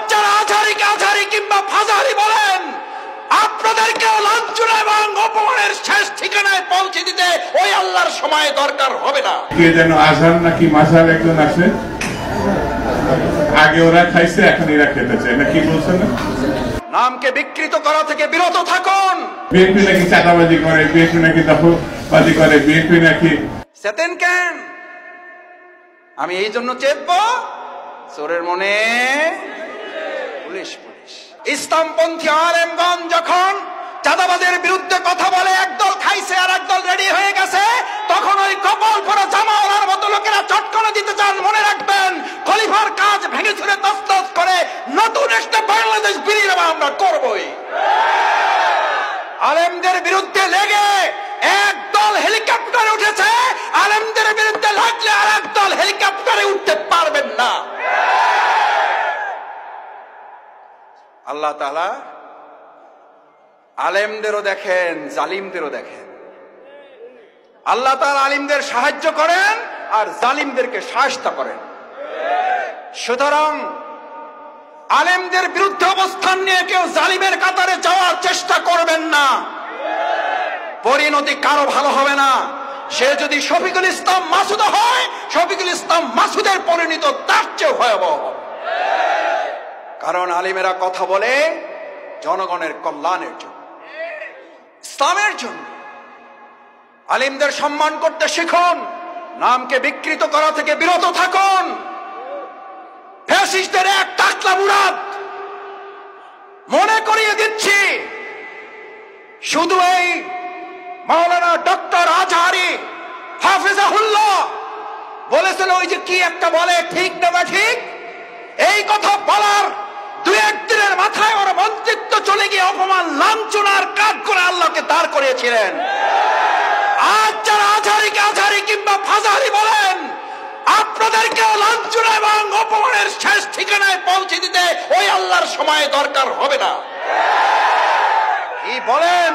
আজ যারা আজহারিকে আজহারি কিংবা ফাজাহারি বলেন, আপনাদেরকেও লাঞ্ছনা এবং অপমানের শেষ ঠিকানায় পৌঁছে দিতে ওই আল্লাহর সময় দরকার হবে না। কে যেন আজহার নাকি মাঝার একজন আছে, আগে ওরা খাইছে এখন এরা খেতে চায় না, কি বলছেন না? নামকে বিকৃত করা থেকে বিরত থাকুন। বিএনপি নাকি চাঁদাবাজি করে, বিএনপি নাকি দখলবাজি করে, বিএনপি নাকি চেতেন কেন? আমি এই জন্য চেতবো, চোরের মনে পুলিশ পুলিশ। ইসলামপন্থী আলেমগণ যখন চাঁদাবাজের বিরুদ্ধে কথা বলে, একদল খাইছে আর একদল রেডি হয়ে গেছে, তখন ওই কপাল পরা জামাওয়ালার মতো লোকেরা চটকানা দিতে চান। মনে রাখবেন, খলিফার কাজ ভেঙে ছুড়ে তছনছ করে নতুন একটা বাংলাদেশ বিনির্মাণ আমরা করবই। আলেমদের বিরুদ্ধে লেগে একদল হেলিকপ্টারে উঠেছে, আলেমদের বিরুদ্ধে লাগলে আর একদল হেলিকপ্টারে উঠতে পারবেন না। আল্লাহ তাআলা আলেমদেরও দেখেন, জালিমদেরও দেখেন। আল্লাহ তাআলা আলিমদের সাহায্য করেন আর জালিমদেরকে শায়েস্তা করেন। সুতরাং আলেমদের বিরুদ্ধে অবস্থান নিয়ে কেউ জালিমের কাতারে যাওয়ার চেষ্টা করবেন না, পরিণতি কারো ভালো হবে না। সে যদি শফিকুল ইসলাম মাসুদ হয়, শফিকুল ইসলাম মাসুদের পরিণত তার চেয়ে ভয়াবহ। কারণ আলিমেরা কথা বলে জনগণের কল্যাণের জন্য, ইসলামের জন্য। আলিমদের সম্মান করতে শিখুন, নামকে বিকৃত করা থেকে বিরত থাকুন। ফ্যাসিস্টদের এক টাকলা মুরাদ মনে করিয়ে দিচ্ছি, শুধু এই মাওলানা ডক্টর আজহারি হাফিজাহুল্লাহ বলেছিল, ওই যে কি একটা বলে, ঠিক না বা ঠিক, এই কথা বলার দুই একদিনের মাথায় ওর মন্ত্রিত্ব চলে গিয়ে অপমান লাঞ্ছনার কাজ করে আল্লাহকে দাঁড় করিয়েছিলেন। আজ যারা আজহারিকে আজহারি কিংবা ফাজাহারি বলেন, আপনাদেরকেও লাঞ্ছনা এবং অপমানের শেষ ঠিকানায় পৌঁছে দিতে ওই আল্লাহর সময় দরকার হবে না। কি বলেন?